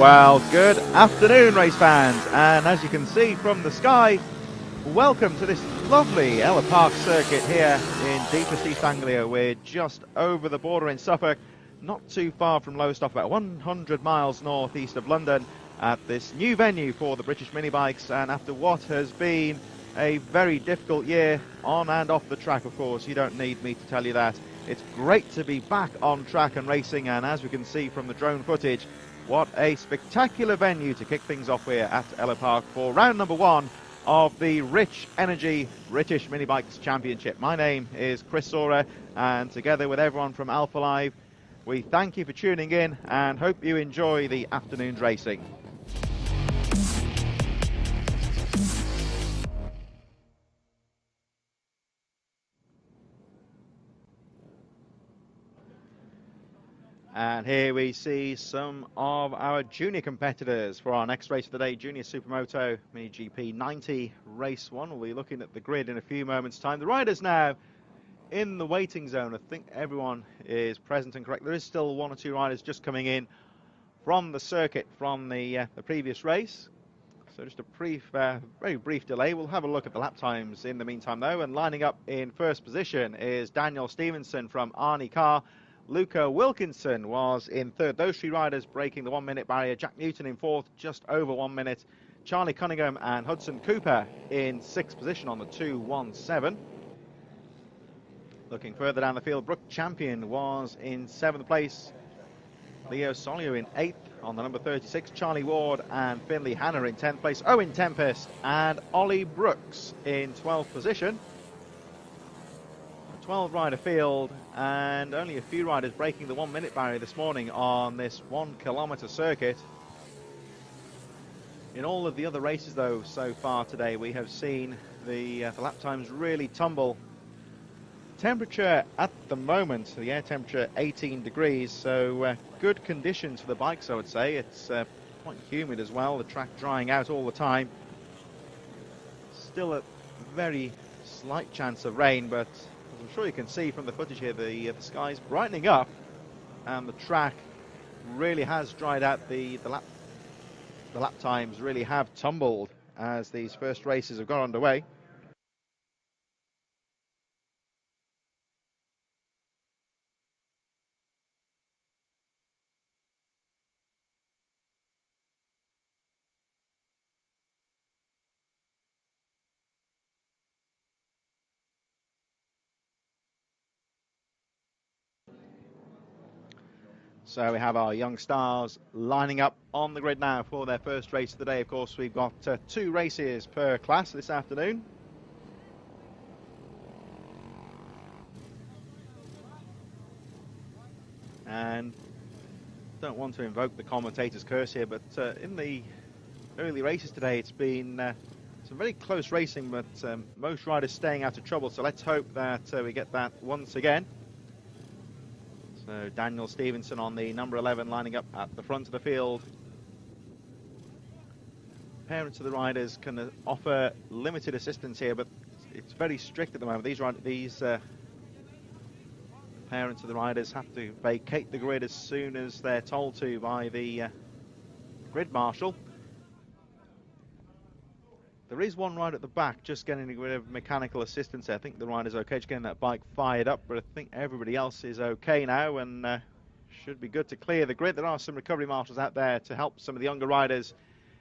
Well, good afternoon, race fans, and as you can see from the sky, welcome to this lovely Ellough Park circuit here in deepest East Anglia. We're just over the border in Suffolk, not too far from Lowestoft, about 100 miles northeast of London, at this new venue for the British mini bikes. And after what has been a very difficult year on and off the track, of course, you don't need me to tell you that, it's great to be back on track and racing. And as we can see from the drone footage, what a spectacular venue to kick things off here at Ellough Park for round number one of the Rich Energy British Mini Bikes Championship. My name is Chris Sorer, and together with everyone from Alpha Live, we thank you for tuning in and hope you enjoy the afternoon's racing. And here we see some of our junior competitors for our next race of the day, Junior Supermoto Mini GP 90 Race 1. We'll be looking at the grid in a few moments' time. The riders now in the waiting zone. I think everyone is present and correct. There is still one or two riders just coming in from the circuit from the previous race. So just a very brief delay. We'll have a look at the lap times in the meantime, though. And lining up in first position is Daniel Stevenson from Arnie Carr. Luca Wilkinson was in third. Those three riders breaking the 1 minute barrier. Jack Newton in fourth, just over 1 minute. Charlie Cunningham and Hudson Cooper in sixth position on the 2:17. Looking further down the field, Brooke Champion was in seventh place. Leo Solio in eighth on the number 36. Charlie Ward and Finley Hanna in 10th place. Owen Tempest and Ollie Brooks in 12th position. 12 rider field, and only a few riders breaking the 1 minute barrier this morning on this 1 kilometre circuit. In all of the other races, though, so far today, we have seen the lap times really tumble. Temperature at the moment, the air temperature 18 degrees, so good conditions for the bikes, I would say. It's quite humid as well, the track drying out all the time. Still a very slight chance of rain, but I'm sure you can see from the footage here, the sky's brightening up and the track really has dried out. The lap times really have tumbled as these first races have gone underway. So we have our young stars lining up on the grid now for their first race of the day. Of course, we've got two races per class this afternoon. And don't want to invoke the commentator's curse here, but in the early races today, it's been some very close racing, but most riders staying out of trouble. So let's hope that we get that once again. So Daniel Stevenson on the number 11 lining up at the front of the field. Parents of the riders can offer limited assistance here, but it's very strict at the moment. These parents of the riders have to vacate the grid as soon as they're told to by the grid marshal. There is one rider at the back just getting a bit of mechanical assistance there. I think the rider's okay, just getting that bike fired up, but I think everybody else is okay now and should be good to clear the grid. There are some recovery marshals out there to help some of the younger riders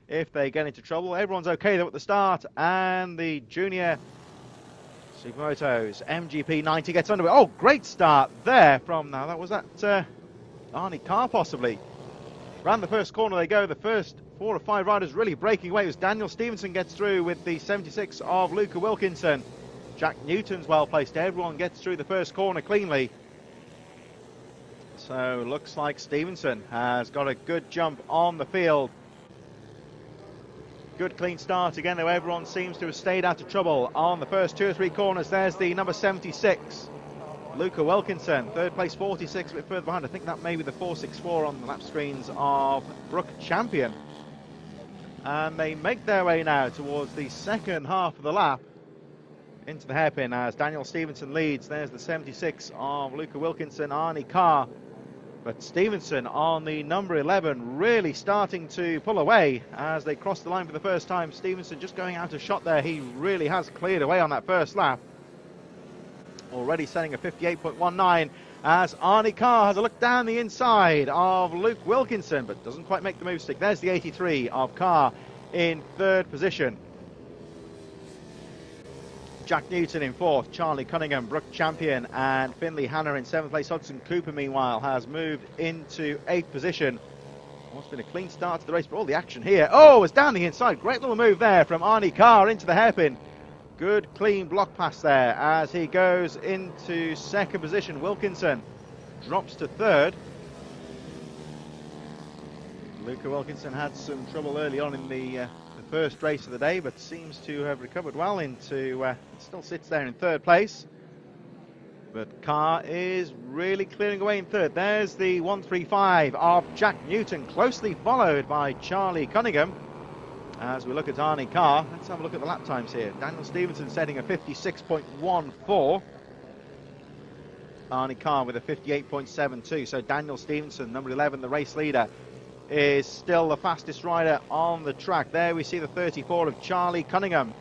if they get into trouble. Everyone's okay though at the start, and the Junior Supermoto's MGP 90 gets underway. Oh, great start there from, now that was that Arnie Carr possibly. Round the first corner they go. The first 4 or 5 riders really breaking away. It was Daniel Stevenson gets through with the 76 of Luca Wilkinson. Jack Newton's well placed. Everyone gets through the first corner cleanly. So looks like Stevenson has got a good jump on the field. Good clean start again, though everyone seems to have stayed out of trouble on the first 2 or 3 corners. There's the number 76. Luca Wilkinson, third place, 46, a bit further behind. I think that may be the 464 on the lap screens of Brooke Champion. And they make their way now towards the second half of the lap into the hairpin as Daniel Stevenson leads. There's the 76 of Luca Wilkinson. Arnie Carr But Stevenson on the number 11 really starting to pull away as they cross the line for the first time. Stevenson just going out of shot there. He really has cleared away on that first lap. Already setting a 58.19 as Arnie Carr has a look down the inside of Luke Wilkinson, but doesn't quite make the move stick. There's the 83 of Carr in third position. Jack Newton in fourth, Charlie Cunningham, Brooke Champion, and Finley Hanna in seventh place. Hudson Cooper, meanwhile, has moved into eighth position. It's been a clean start to the race, but all the action here. Oh, it's down the inside. Great little move there from Arnie Carr into the hairpin. Good, clean block pass there as he goes into second position. Wilkinson drops to third. Luca Wilkinson had some trouble early on in the first race of the day, but seems to have recovered well into, still sits there in third place. But Carr is really clearing away in third. There's the 135 of Jack Newton, closely followed by Charlie Cunningham. As we look at Arnie Carr, let's have a look at the lap times here. Daniel Stevenson setting a 56.14. Arnie Carr with a 58.72. So Daniel Stevenson, number 11, the race leader, is still the fastest rider on the track. There we see the 34 of Charlie Cunningham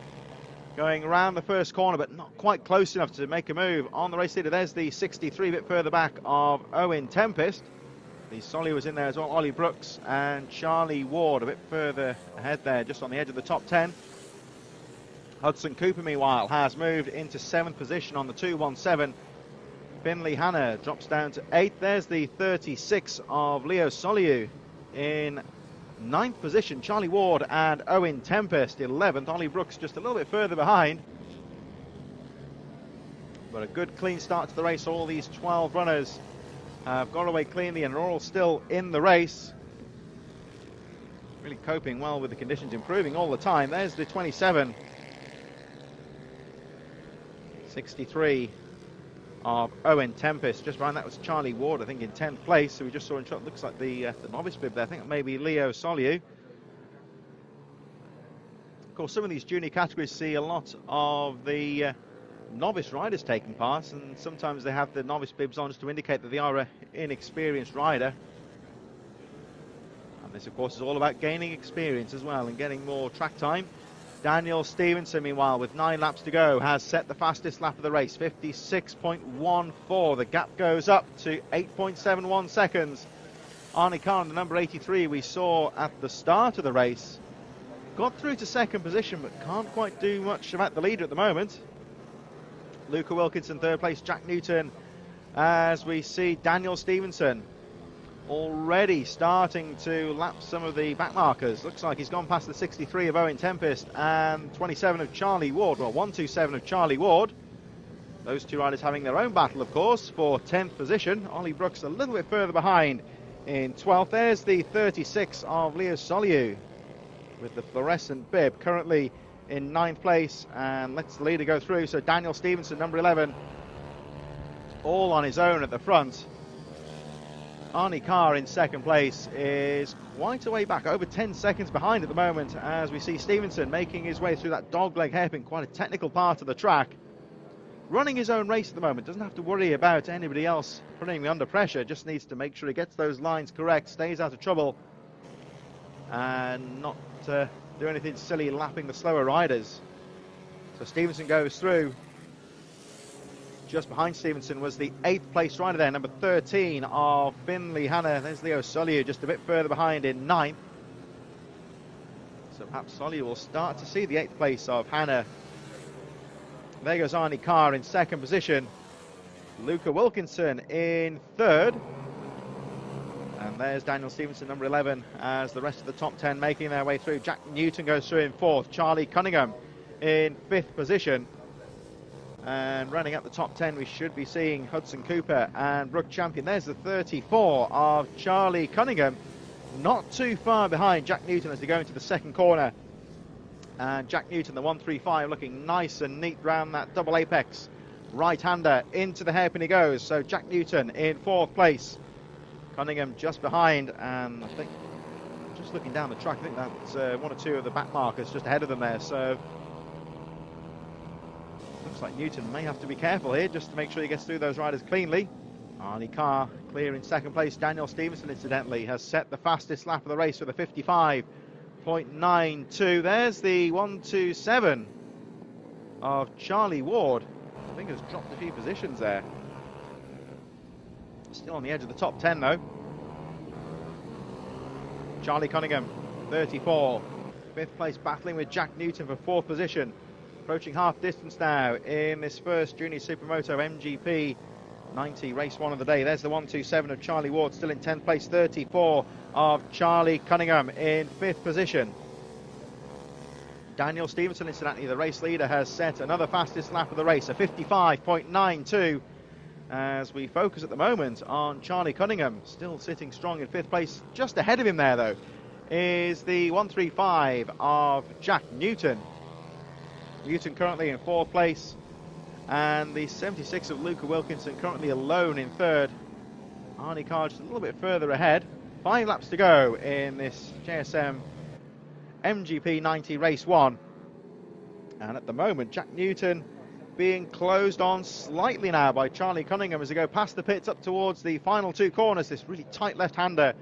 going around the first corner, but not quite close enough to make a move on the race leader. There's the 63 a bit further back of Owen Tempest. The Solly was in there as well. Ollie Brooks and Charlie Ward a bit further ahead there, just on the edge of the top 10. Hudson Cooper, meanwhile, has moved into seventh position on the 217. Finley Hanna drops down to eighth. There's the 36 of Leo Soliu in ninth position. Charlie Ward and Owen Tempest 11th. Ollie Brooks just a little bit further behind. But a good clean start to the race. All these 12 runners have got away cleanly and are all still in the race. Really coping well with the conditions, improving all the time. There's the 27. 63 of Owen Tempest. Just behind that was Charlie Ward, I think, in 10th place. So we just saw in shot, looks like the novice bib there. I think maybe Leo Soliu. Of course, some of these junior categories see a lot of the novice riders taking part, and sometimes they have the novice bibs on just to indicate that they are an inexperienced rider. And this, of course, is all about gaining experience as well and getting more track time. Daniel Stevenson, meanwhile, with 9 laps to go, has set the fastest lap of the race, 56.14. The gap goes up to 8.71 seconds. Arnie Carr, the number 83, we saw at the start of the race, got through to second position, but can't quite do much about the leader at the moment. Luca Wilkinson, third place. Jack Newton, as we see Daniel Stevenson already starting to lap some of the back markers. Looks like he's gone past the 63 of Owen Tempest and 27 of Charlie Ward. Well, 127 of Charlie Ward. Those two riders having their own battle, of course, for 10th position. Ollie Brooks a little bit further behind in 12th. There's the 36 of Leo Soliu with the fluorescent bib, currently in 9th place, and lets the leader go through. So Daniel Stevenson, number 11, all on his own at the front. Arnie Carr in second place is quite a way back, over 10 seconds behind at the moment, as we see Stevenson making his way through that dogleg hairpin, quite a technical part of the track. Running his own race at the moment, doesn't have to worry about anybody else putting him under pressure, just needs to make sure he gets those lines correct, stays out of trouble, and not do anything silly lapping the slower riders. So Stevenson goes through. Just behind Stevenson was the 8th place rider there, number 13 of Finley Hanna. There's Leo Soliu just a bit further behind in 9th. So perhaps Soliu will start to see the 8th place of Hanna. There goes Arnie Carr in second position. Luca Wilkinson in third. And there's Daniel Stevenson, number 11, as the rest of the top 10 making their way through. Jack Newton goes through in fourth. Charlie Cunningham in 5th position. And running up the top 10, we should be seeing Hudson Cooper and Brooke Champion. There's the 34 of Charlie Cunningham. Not too far behind Jack Newton as they go into the second corner. And Jack Newton, the 135, looking nice and neat round that double apex. Right-hander into the hairpin he goes. So Jack Newton in 4th place. Cunningham just behind, and I think, just looking down the track, I think that's one or two of the back markers just ahead of them there. So looks like Newton may have to be careful here just to make sure he gets through those riders cleanly. Arnie Carr clear in second place. Daniel Stevenson, incidentally, has set the fastest lap of the race with a 55.92. There's the 127 of Charlie Ward. I think has dropped a few positions there. Still on the edge of the top 10 though. Charlie Cunningham, 34. Fifth place, battling with Jack Newton for fourth position. Approaching half distance now in this first Junior Supermoto MGP 90 race one of the day. There's the 127 of Charlie Ward, still in 10th place. 34 of Charlie Cunningham in fifth position. Daniel Stevenson, incidentally, the race leader, has set another fastest lap of the race, a 55.92. As we focus at the moment on Charlie Cunningham, still sitting strong in fifth place. Just ahead of him there, though, is the 135 of Jack Newton. Newton currently in fourth place, and the 76 of Luca Wilkinson currently alone in third. Arnie Carr just a little bit further ahead. 5 laps to go in this JSM MGP 90 race 1. And at the moment, Jack Newton being closed on slightly now by Charlie Cunningham as they go past the pits up towards the final 2 corners. This really tight left-hander,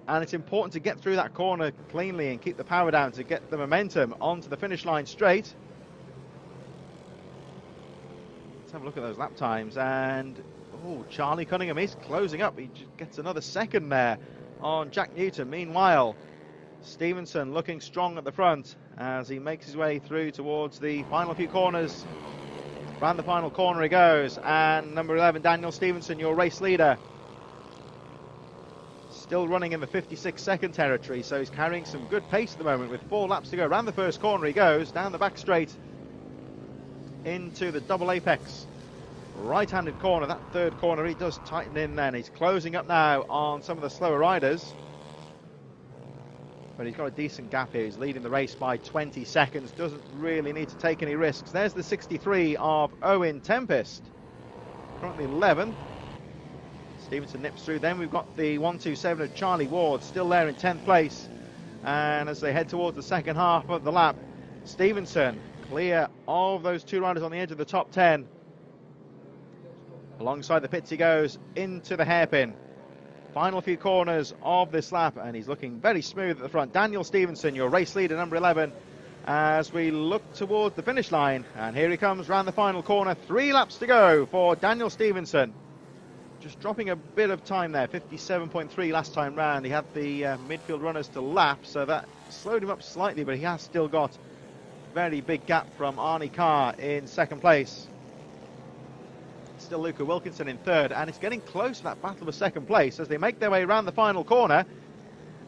and it's important to get through that corner cleanly and keep the power down to get the momentum onto the finish line straight. Let's have a look at those lap times, and Charlie Cunningham is closing up. He just gets another second there on Jack Newton. Meanwhile, Stevenson looking strong at the front as he makes his way through towards the final few corners. Round the final corner he goes, and number 11, Daniel Stevenson, your race leader, still running in the 56-second territory, so he's carrying some good pace at the moment with 4 laps to go. Round the first corner he goes, down the back straight into the double apex right-handed corner. That third corner he does tighten in then. He's closing up now on some of the slower riders, but he's got a decent gap here. He's leading the race by 20 seconds. Doesn't really need to take any risks. There's the 63 of Owen Tempest, currently 11th. Stevenson nips through. Then we've got the 127 of Charlie Ward, still there in 10th place. And as they head towards the second half of the lap, Stevenson clear of those 2 riders on the edge of the top 10. Alongside the pits he goes into the hairpin. Final few corners of this lap, and he's looking very smooth at the front. Daniel Stevenson, your race leader, number 11, as we look towards the finish line. And here he comes round the final corner. 3 laps to go for Daniel Stevenson. Just dropping a bit of time there, 57.3 last time round. He had the midfield runners to lap, so that slowed him up slightly, but he has still got a very big gap from Arnie Carr in second place. Still Luca Wilkinson in third, and it's getting close to that battle for second place as they make their way around the final corner.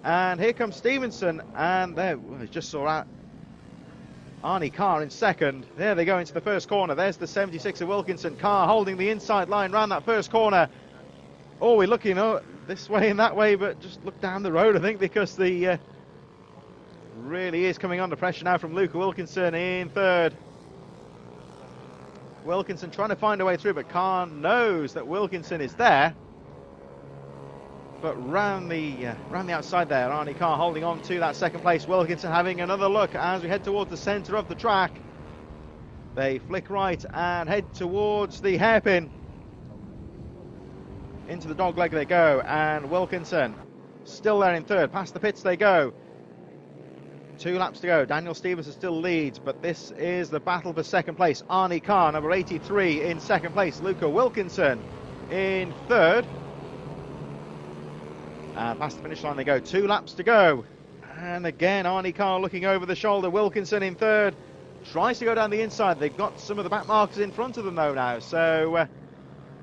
And here comes Stevenson, and there, we just saw out Arnie Carr in second. There they go into the first corner. There's the 76 of Wilkinson. Carr holding the inside line round that first corner. Oh, we're looking this way and that way, but just look down the road, I think, because the really is coming under pressure now from Luca Wilkinson in third. Wilkinson trying to find a way through, but Carr knows that Wilkinson is there. But round the outside there, Arnie Carr holding on to that second place. Wilkinson having another look as we head towards the centre of the track. They flick right and head towards the hairpin. Into the dog leg they go, and Wilkinson still there in third. Past the pits they go. 2 laps to go. Daniel Stevenson still leads, but this is the battle for second place. Arnie Carr, number 83, in second place. Luca Wilkinson in third. And past the finish line they go. 2 laps to go. And again, Arnie Carr looking over the shoulder. Wilkinson in third. Tries to go down the inside. They've got some of the back markers in front of them though now. So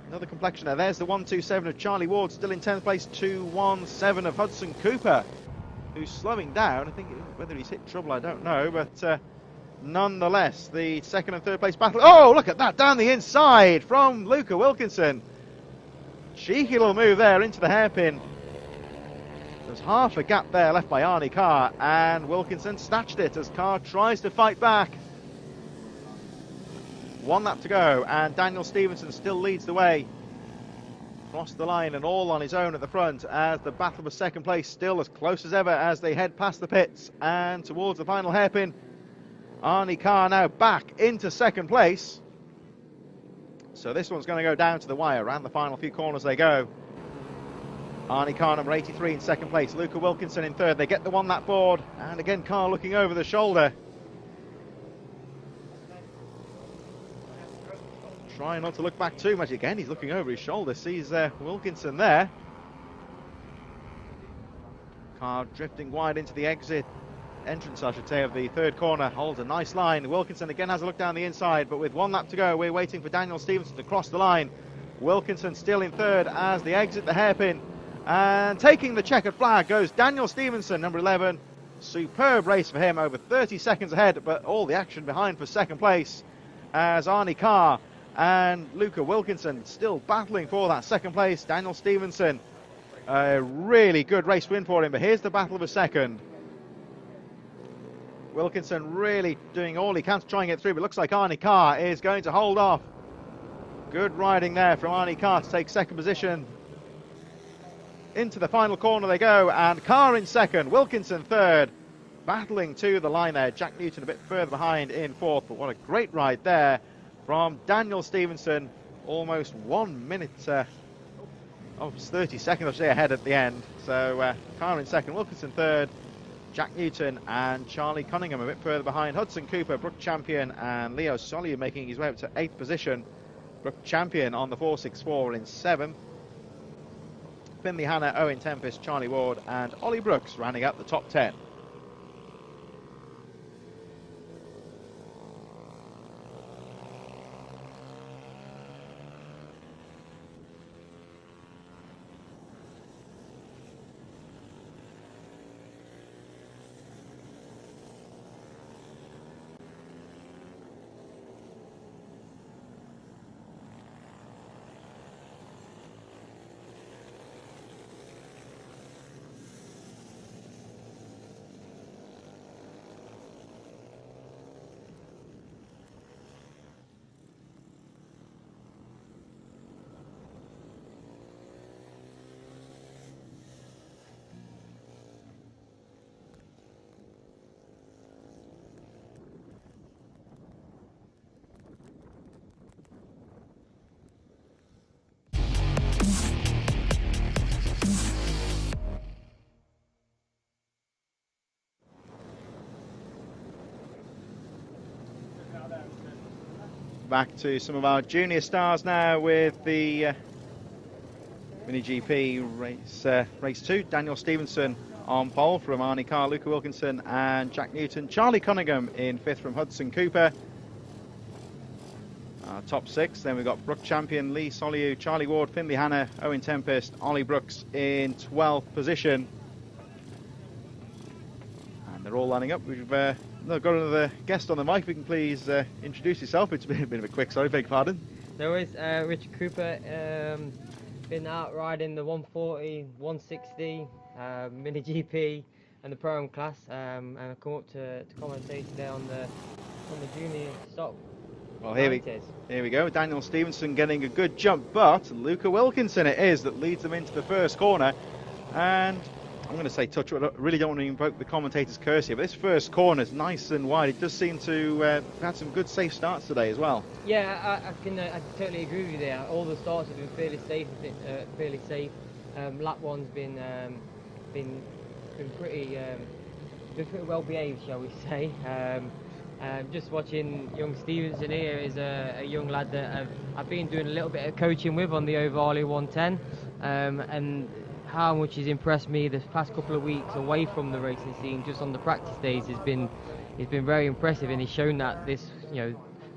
another complexion there. There's the 127 of Charlie Ward, still in 10th place. 217 of Hudson Cooper, who's slowing down. I think whether he's hit trouble, I don't know, but nonetheless, the second and third place battle. Oh, look at that, down the inside from Luca Wilkinson. Cheeky little move there into the hairpin. There's half a gap there left by Arnie Carr, and Wilkinson snatched it as Carr tries to fight back. 1 lap to go, and Daniel Stevenson still leads the way. Crossed the line and all on his own at the front as the battle for second place still as close as ever as they head past the pits and towards the final hairpin. Arnie Carr now back into second place. So this one's going to go down to the wire. Around the final few corners they go. Arnie Carr, number 83, in second place. Luca Wilkinson in third. They get the one lap board, and again Carr looking over the shoulder. Trying not to look back too much. Again, he's looking over his shoulder, sees Wilkinson there. Carr drifting wide into the entrance, I should say, of the third corner. Holds a nice line. Wilkinson again has a look down the inside, but with 1 lap to go, we're waiting for Daniel Stevenson to cross the line. Wilkinson still in third as they exit the hairpin. And taking the checkered flag goes Daniel Stevenson, number 11. Superb race for him, over 30 seconds ahead, but all the action behind for second place as Arnie Carr and Luca Wilkinson still battling for that second place. Daniel Stevenson, a really good race win for him, but here's the battle of a second. Wilkinson really doing all he can to try and get through, but looks like Arnie Carr is going to hold off. Good riding there from Arnie Carr to take second position. Into the final corner they go, and Carr in second, Wilkinson third. Battling to the line there. Jack Newton a bit further behind in fourth, but what a great ride there from Daniel Stevenson. Almost 1 minute of 30 seconds, I should say, ahead at the end. So Carr in second, Wilkinson third, Jack Newton and Charlie Cunningham a bit further behind. Hudson Cooper, Brooke Champion and Leo Solier making his way up to 8th position. Brooke Champion on the 464 in 7th. Finley Hanna, Owen Tempest, Charlie Ward and Ollie Brooks rounding up the top 10. Back to some of our junior stars now with the Mini GP race 2. Daniel Stevenson on pole from Arnie Carr, Luca Wilkinson and Jack Newton. Charlie Cunningham in 5th from Hudson Cooper. Top 6. Then we've got Brooke Champion, Lee Soliu, Charlie Ward, Finley Hanna, Owen Tempest, Ollie Brooks in 12th position. And they're all lining up. We've got another guest on the mic. We can please introduce yourself. It's been a bit of a quick, sorry, beg pardon. There is Richard Cooper, been out riding the 140, 160, Mini GP and the Pro-Am class, and I come up to commentate today on the junior stock. Well, here we go. Daniel Stevenson getting a good jump, but Luca Wilkinson it is that leads them into the first corner. And I'm going to say touch wood. I really don't want to invoke the commentator's curse here, but this first corner is nice and wide. It does seem to have had some good safe starts today as well. Yeah, I totally agree with you there. All the starts have been fairly safe. Lap one's been pretty well behaved, shall we say. Just watching young Stevenson here is a young lad that I've been doing a little bit of coaching with on the Overley 110, and how much he's impressed me the past couple of weeks away from the racing scene, just on the practice days, has been very impressive, and he's shown that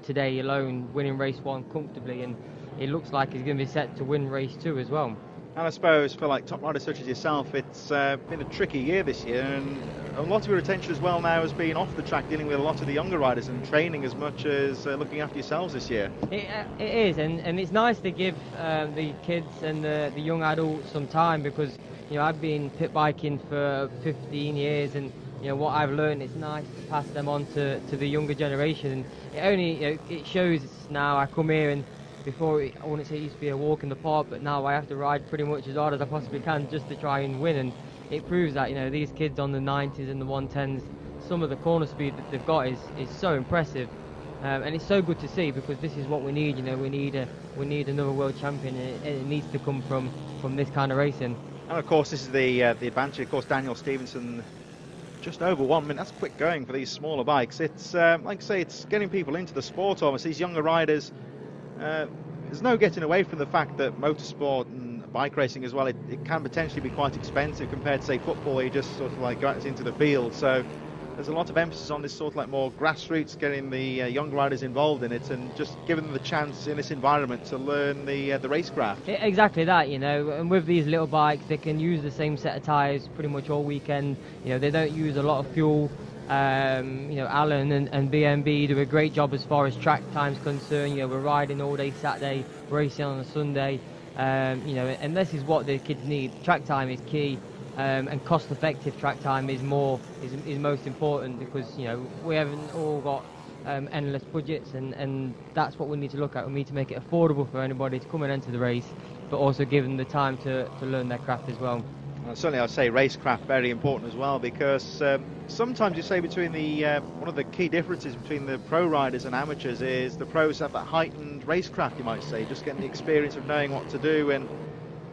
today alone, winning race 1 comfortably, and it looks like he's going to be set to win race 2 as well. And I suppose for like top riders such as yourself, it's been a tricky year this year, and a lot of your attention as well now has been off the track, dealing with a lot of the younger riders and training as much as looking after yourselves this year. It is, and it's nice to give the kids and the young adults some time, because I've been pit biking for 15 years, and what I've learned, it's nice to pass them on to the younger generation. And it shows now. I come here, and before, I wouldn't say it used to be a walk in the park, but now I have to ride pretty much as hard as I possibly can just to try and win, and it proves that these kids on the 90s and the 110s, some of the corner speed that they've got is so impressive, and it's so good to see, because this is what we need. We need another world champion, and it needs to come from this kind of racing. And of course, this is the advantage. Of course, Daniel Stevenson, just over 1 minute. That's quick going for these smaller bikes. It's like I say, it's getting people into the sport almost. These younger riders, there's no getting away from the fact that motorsport and bike racing as well, it can potentially be quite expensive compared to, say, football, where you just sort of like go out into the field. So there's a lot of emphasis on this sort of like more grassroots, getting the young riders involved in it and just giving them the chance in this environment to learn the racecraft. Exactly that, and with these little bikes, they can use the same set of tyres pretty much all weekend. They don't use a lot of fuel. Alan and BMB do a great job as far as track time's concerned. We're riding all day Saturday, racing on a Sunday. And this is what the kids need. Track time is key. And cost-effective track time is most important, because we haven't all got endless budgets, and that's what we need to look at. We need to make it affordable for anybody to come and enter the race, but also give them the time to learn their craft as well. Certainly, I'd say racecraft very important as well, because sometimes you say between one of the key differences between the pro riders and amateurs is the pros have that heightened racecraft, you might say, just getting the experience of knowing what to do and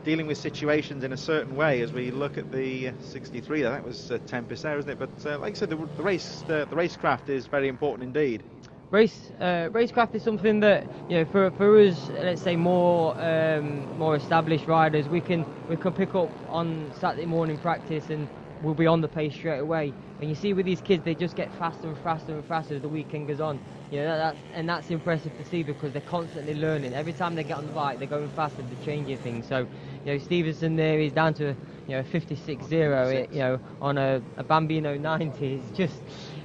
dealing with situations in a certain way. As we look at the 63, that was Tempest there, isn't it? But like I said, the racecraft is very important indeed. Racecraft is something that for us, let's say more established riders, we can pick up on Saturday morning practice and we'll be on the pace straight away. And you see with these kids, they just get faster and faster and faster as the weekend goes on. That's impressive to see, because they're constantly learning. Every time they get on the bike, they're going faster, they're changing things. So Stevenson there is down to 56.0 on a Bambino 90.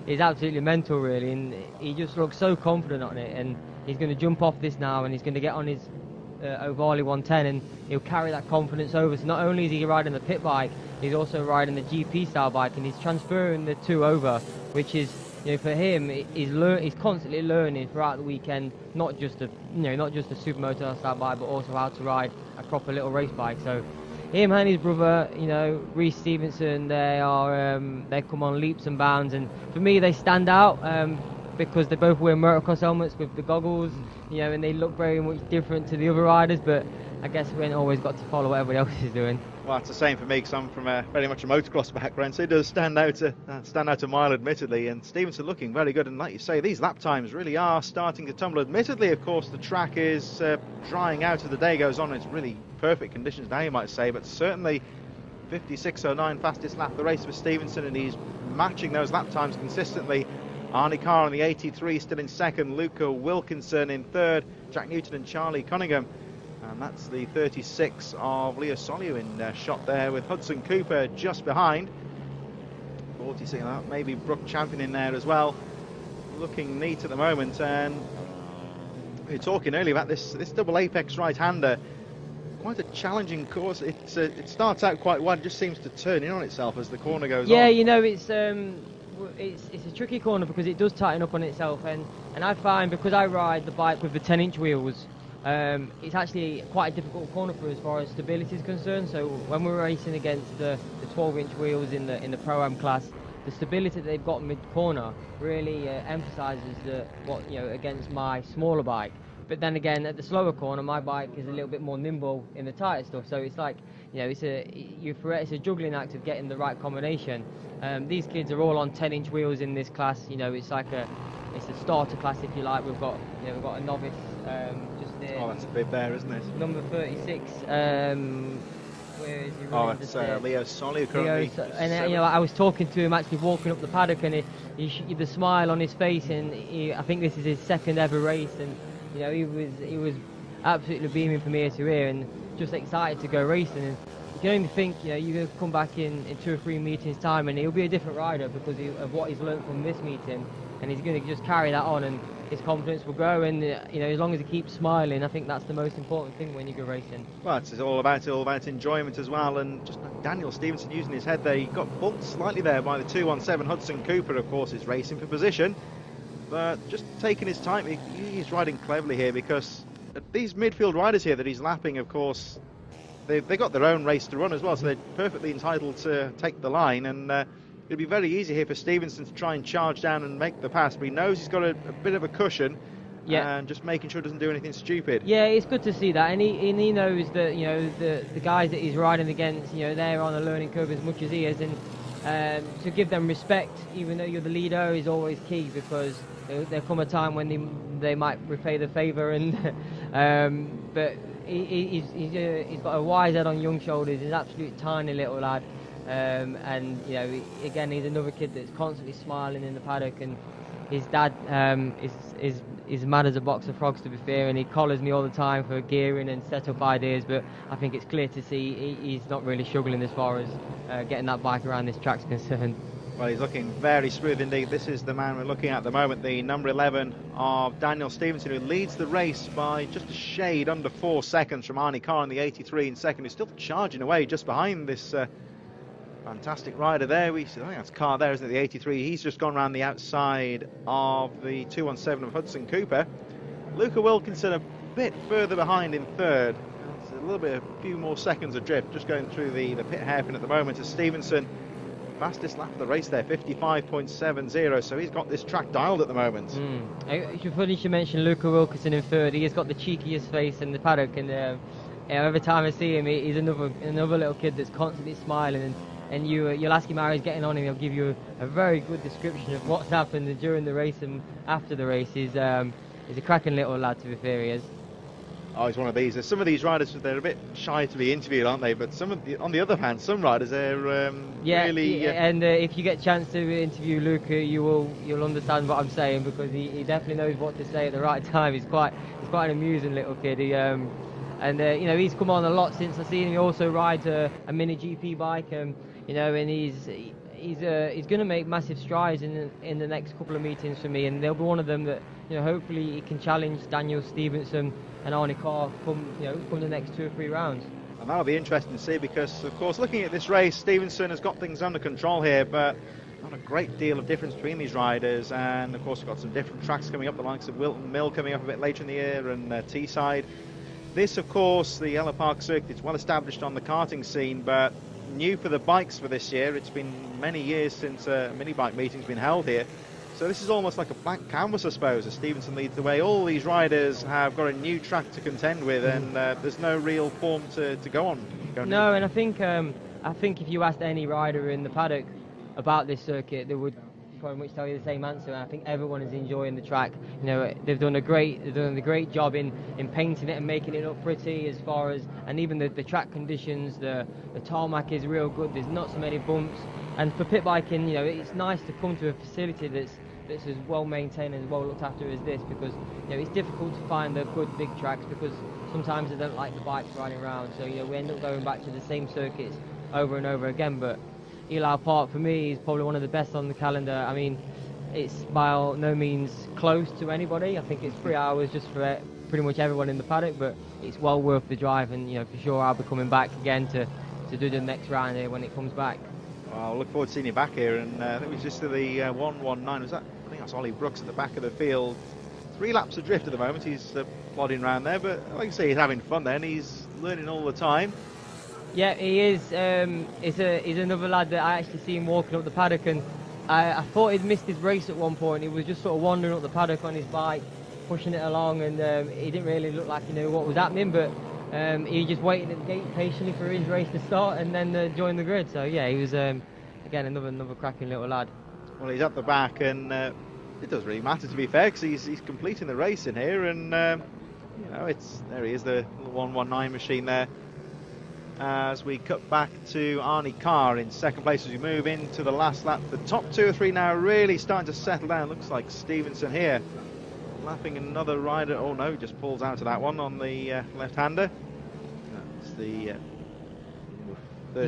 It's absolutely mental, really, and he just looks so confident on it. And he's going to jump off this now, and he's going to get on his Ovali 110, and he'll carry that confidence over. So not only is he riding the pit bike, he's also riding the GP style bike, and he's transferring the two over, which is, for him, he's constantly learning throughout the weekend, not just a supermoto style bike, but also how to ride a proper little race bike. So him and his brother, Reece Stevenson, they come on leaps and bounds, and for me they stand out because they both wear motocross helmets with the goggles, and they look very much different to the other riders, but I guess we ain't always got to follow what everybody else is doing. Well, it's the same for me, because I'm from very much a motocross background, so it does stand out a mile, admittedly. And Stevenson looking very good, and like you say, these lap times really are starting to tumble. Admittedly, of course, the track is drying out as the day goes on. It's really perfect conditions now, you might say, but certainly 56.09 fastest lap of the race for Stevenson, and he's matching those lap times consistently. Arnie Carr on the 83 still in second, Luca Wilkinson in third, Jack Newton and Charlie Cunningham. And that's the 36 of Leo Soliu in shot there, with Hudson Cooper just behind. 46, maybe Brooke Champion in there as well. Looking neat at the moment. And we were talking earlier about this double apex right-hander. Quite a challenging course. It starts out quite wide, it just seems to turn in on itself as the corner goes on. Yeah, it's a tricky corner because it does tighten up on itself, and I find, because I ride the bike with the 10-inch wheels, it's actually quite a difficult corner for us as far as stability is concerned. So when we're racing against the 12-inch wheels in the Pro-Am class, the stability that they've got mid-corner really emphasises against my smaller bike. But then again, at the slower corner, my bike is a little bit more nimble in the tighter stuff. So it's like, it's a juggling act of getting the right combination. These kids are all on 10-inch wheels in this class. It's a starter class, if you like. We've got a novice just there. Oh, that's a bit there, isn't it? Number 36. Where is he? Oh, it's Leo Soliu currently. And I was talking to him actually walking up the paddock, and he the smile on his face, and I think this is his second ever race, and he was absolutely beaming from ear to ear, and just excited to go racing. And you can only think, you're going to come back in 2 or 3 meetings time, and he'll be a different rider because of what he's learnt from this meeting, and he's going to just carry that on, and his confidence will grow. And as long as he keeps smiling, I think that's the most important thing when you go racing. Well, it's all about enjoyment as well. And just Daniel Stevenson using his head there, he got bumped slightly there by the 217. Hudson Cooper, of course, is racing for position, but just taking his time. He's riding cleverly here, because these midfield riders here that he's lapping, of course, they've got their own race to run as well, so they're perfectly entitled to take the line. And it'll be very easy here for Stevenson to try and charge down and make the pass, but he knows he's got a bit of a cushion, Yeah. and just making sure it doesn't do anything stupid. Yeah, it's good to see that, and he knows that, you know, the guys that he's riding against, you know, they're on a learning curve as much as he is, and to give them respect, even though you're the leader, is always key, because there'll come a time when they might repay the favour, and but he's got a wise head on young shoulders. He's an absolute tiny little lad, and you know, again, he's another kid that's constantly smiling in the paddock, and his dad is mad as a box of frogs, to be fair, and he collars me all the time for gearing and setup ideas, but I think it's clear to see he's not really struggling as far as getting that bike around this track's concerned. Well, he's looking very smooth indeed. This is the man we're looking at the moment, the number 11 of Daniel Stevenson, who leads the race by just a shade under 4 seconds from Arnie Carr in the 83 in second, who's still charging away just behind this fantastic rider there. I think that's Carr there, isn't it, the 83. He's just gone around the outside of the 217 of Hudson Cooper. Luca Wilkinson a bit further behind in third. It's a few more seconds adrift, just going through the pit hairpin at the moment as Stevenson. Fastest lap of the race there, 55.70, so he's got this track dialed at the moment. It's funny you mentioned Luca Wilkinson in third. He has got the cheekiest face in the paddock, and every time I see him, he's another little kid that's constantly smiling, and you'll ask him how he's getting on, and he'll give you a very good description of what's happened during the race and after the race. He's a cracking little lad, to be fair, he is. Oh, he's one of these. There's some of these riders, they're a bit shy to be interviewed, aren't they? But on the other hand, some riders, they're really... And if you get a chance to interview Luca, you'll understand what I'm saying, because he definitely knows what to say at the right time. He's quite an amusing little kid. You know, he's come on a lot since I've seen him. He also rides a mini GP bike, you know, and he's going to make massive strides in the next couple of meetings for me, and they'll be one of them that, you know, hopefully he can challenge Daniel Stevenson and Arnie Carr come the next 2 or 3 rounds. And that'll be interesting to see, because of course looking at this race, Stevenson has got things under control here, but not a great deal of difference between these riders, and of course we've got some different tracks coming up, the likes of Wilton Mill coming up a bit later in the year, and Teesside. This, of course, the Ellough Park circuit, it's well established on the karting scene, but new for the bikes for this year. It's been many years since a mini bike meeting's been held here. So this is almost like a blank canvas, I suppose, as Stevenson leads the way. All these riders have got a new track to contend with, and there's no real form to go on. No, and I think if you asked any rider in the paddock about this circuit, they would pretty much tell you the same answer. And I think everyone is enjoying the track. You know, they've done a great job in painting it and making it look pretty, as far as, and even the track conditions, the tarmac is real good. There's not so many bumps, and for pit biking, you know, it's nice to come to a facility that's as well maintained and as well looked after as this, because, you know, it's difficult to find the good big tracks, because sometimes they don't like the bikes riding around, so, you know, we end up going back to the same circuits over and over again. But Ellough Park for me is probably one of the best on the calendar. I mean, it's by no means close to anybody. I think it's 3 hours just for pretty much everyone in the paddock, but it's well worth the drive, and, you know, for sure I'll be coming back again to do the next round here when it comes back. Well, I look forward to seeing you back here, and I think it was just to the 119. I think that's Ollie Brooks at the back of the field. 3 laps adrift at the moment. He's plodding around there, but like I say, he's having fun there, and he's learning all the time. Yeah, he is. He's another lad that I actually see him walking up the paddock, and I thought he'd missed his race at one point. He was just sort of wandering up the paddock on his bike, pushing it along, and he didn't really look like he knew what was happening, but he just waited at the gate patiently for his race to start, and then joined the grid. So yeah, he was again another cracking little lad. Well, he's at the back, and it doesn't really matter, to be fair, because he's completing the race in here, and you know, there he is, the 119 machine there. As we cut back to Arnie Carr in second place as we move into the last lap. The top 2 or 3 now really starting to settle down. Looks like Stevenson here lapping another rider. Oh no, just pulls out of that one on the left-hander. That's the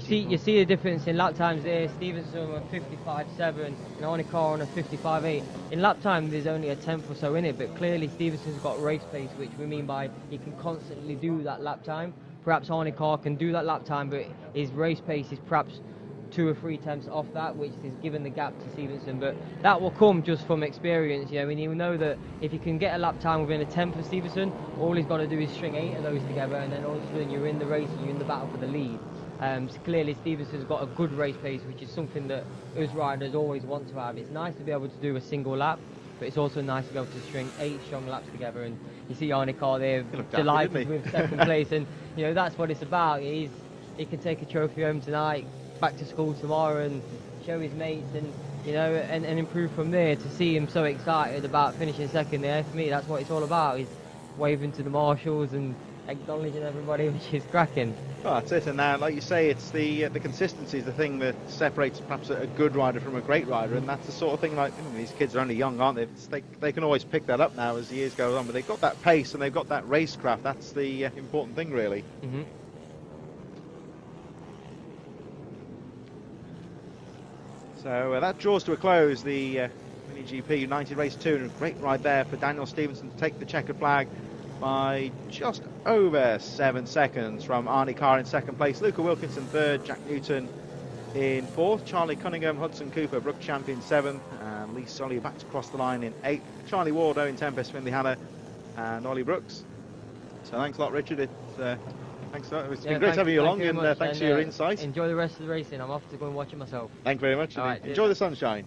you see the difference in lap times there. Stevenson on 55.7 and Arnie Carr on a 55.8. In lap time there's only a tenth or so in it, but clearly Stevenson's got race pace, which we mean by he can constantly do that lap time. Perhaps Arnie Carr can do that lap time, but his race pace is perhaps 2 or 3 tenths off that, which is given the gap to Stevenson. But that will come just from experience. You know, I mean, you know that if you can get a lap time within a tenth of Stevenson, all he's got to do is string 8 of those together, and then all of a sudden you're in the race and you're in the battle for the lead. So clearly Stevenson's got a good race pace, which is something that us riders always want to have. It's nice to be able to do a single lap, but it's also nice to be able to string 8 strong laps together. And you see Arnie Carr there, He looked happy, delighted didn't he? with second place, and you know that's what it's about. He can take a trophy home tonight, back to school tomorrow, and show his mates, and you know, and improve from there. To see him so excited about finishing second there, for me, that's what it's all about. He's waving to the marshals and acknowledging everybody, which is cracking. Well, that's it, and now, like you say, it's the consistency is the thing that separates perhaps a good rider from a great rider, and that's the sort of thing, like, you know, these kids are only young, aren't they? They can always pick that up now as the years go on, but they've got that pace and they've got that racecraft. That's the important thing, really. Mm-hmm. So that draws to a close the Mini GP United Race 2, and a great ride there for Daniel Stevenson to take the checkered flag by just over 7 seconds from Arnie Carr in second place, Luca Wilkinson third, Jack Newton in fourth, Charlie Cunningham, Hudson Cooper, Brooke Champion seventh, and Lee Solly back to cross the line in eighth, Charlie Ward, Owen Tempest, Finley Hanna, and Ollie Brooks. So thanks a lot, Richard. Thanks a lot. It's been great having you along, and thanks for your insight. Enjoy the rest of the racing. I'm off to go and watch it myself. Thank you very much. All right, enjoy the sunshine.